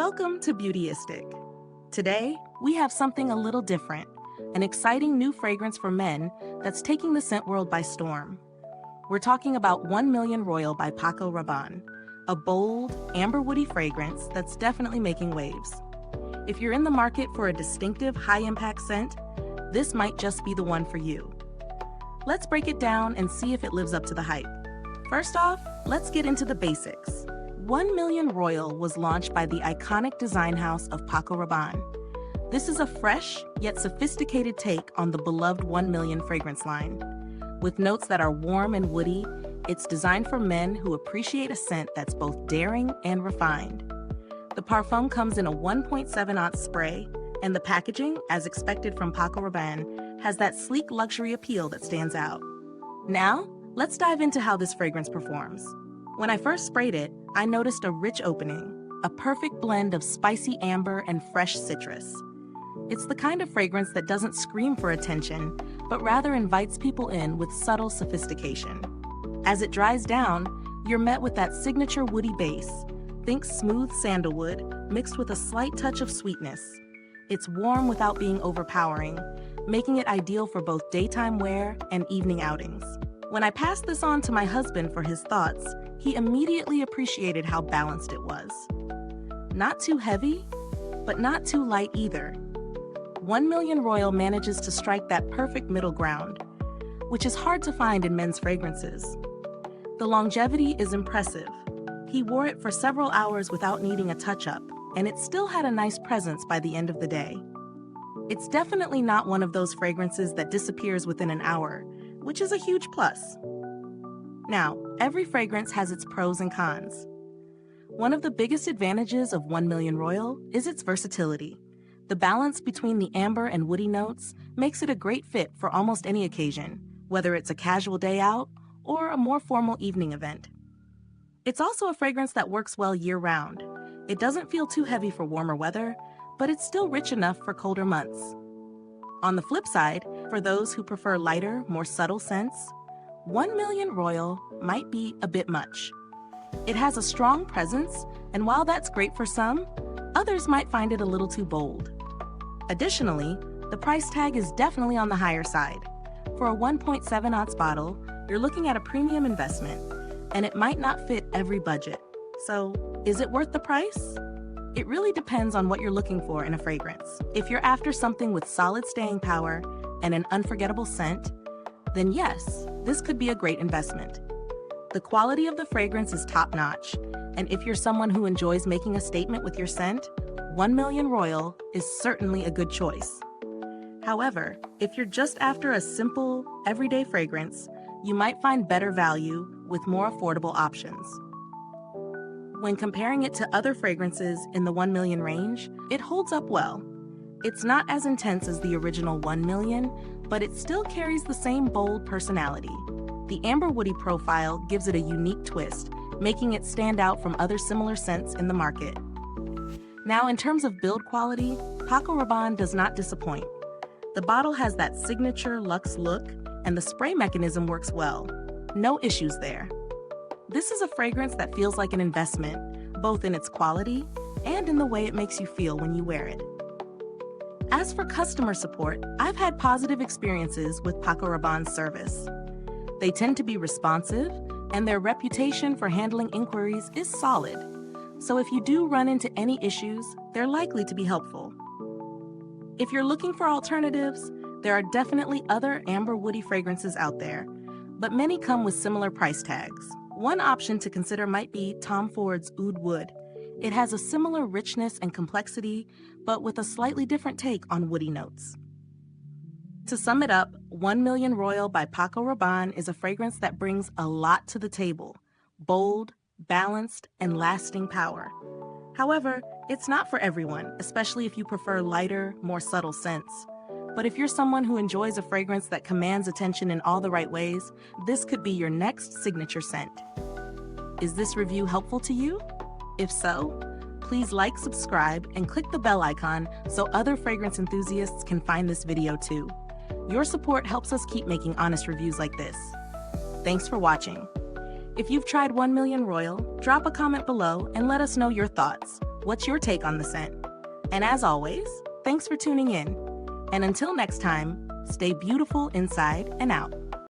Welcome to Beautyistic. Today, we have something a little different, an exciting new fragrance for men that's taking the scent world by storm. We're talking about 1 Million Royal by Paco Rabanne, a bold, amber-woody fragrance that's definitely making waves. If you're in the market for a distinctive, high-impact scent, this might just be the one for you. Let's break it down and see if it lives up to the hype. First off, let's get into the basics. 1 Million Royal was launched by the iconic design house of Paco Rabanne. This is a fresh, yet sophisticated take on the beloved 1 Million fragrance line. With notes that are warm and woody, it's designed for men who appreciate a scent that's both daring and refined. The parfum comes in a 1.7-ounce spray, and the packaging, as expected from Paco Rabanne, has that sleek luxury appeal that stands out. Now, let's dive into how this fragrance performs. When I first sprayed it, I noticed a rich opening, a perfect blend of spicy amber and fresh citrus. It's the kind of fragrance that doesn't scream for attention, but rather invites people in with subtle sophistication. As it dries down, you're met with that signature woody base. Think smooth sandalwood mixed with a slight touch of sweetness. It's warm without being overpowering, making it ideal for both daytime wear and evening outings. When I passed this on to my husband for his thoughts, he immediately appreciated how balanced it was. Not too heavy, but not too light either. 1 Million Royal manages to strike that perfect middle ground, which is hard to find in men's fragrances. The longevity is impressive. He wore it for several hours without needing a touch-up, and it still had a nice presence by the end of the day. It's definitely not one of those fragrances that disappears within an hour, which is a huge plus. Now, every fragrance has its pros and cons. One of the biggest advantages of 1 Million Royal is its versatility. The balance between the amber and woody notes makes it a great fit for almost any occasion, whether it's a casual day out or a more formal evening event. It's also a fragrance that works well year-round. It doesn't feel too heavy for warmer weather, but it's still rich enough for colder months. On the flip side, for those who prefer lighter, more subtle scents, 1 Million Royal might be a bit much. It has a strong presence, and while that's great for some, others might find it a little too bold. Additionally, the price tag is definitely on the higher side. For a 1.7-ounce bottle, you're looking at a premium investment, and it might not fit every budget. So, is it worth the price? It really depends on what you're looking for in a fragrance. If you're after something with solid staying power and an unforgettable scent, then yes, this could be a great investment. The quality of the fragrance is top-notch, and if you're someone who enjoys making a statement with your scent, 1 Million Royal is certainly a good choice. However, if you're just after a simple, everyday fragrance, you might find better value with more affordable options. When comparing it to other fragrances in the 1 Million range, it holds up well. It's not as intense as the original 1 Million, but it still carries the same bold personality. The amber woody profile gives it a unique twist, making it stand out from other similar scents in the market. Now, in terms of build quality, Paco Rabanne does not disappoint. The bottle has that signature luxe look, and the spray mechanism works well. No issues there. This is a fragrance that feels like an investment, both in its quality and in the way it makes you feel when you wear it. As for customer support, I've had positive experiences with Paco Rabanne's service. They tend to be responsive, and their reputation for handling inquiries is solid. So if you do run into any issues, they're likely to be helpful. If you're looking for alternatives, there are definitely other amber woody fragrances out there, but many come with similar price tags. One option to consider might be Tom Ford's Oud Wood. It has a similar richness and complexity, but with a slightly different take on woody notes. To sum it up, 1 Million Royal by Paco Rabanne is a fragrance that brings a lot to the table: bold, balanced, and lasting power. However, it's not for everyone, especially if you prefer lighter, more subtle scents. But if you're someone who enjoys a fragrance that commands attention in all the right ways, this could be your next signature scent. Is this review helpful to you? If so, please like, subscribe, and click the bell icon so other fragrance enthusiasts can find this video too. Your support helps us keep making honest reviews like this. Thanks for watching. If you've tried 1 Million Royal, drop a comment below and let us know your thoughts. What's your take on the scent? And as always, thanks for tuning in. And until next time, stay beautiful inside and out.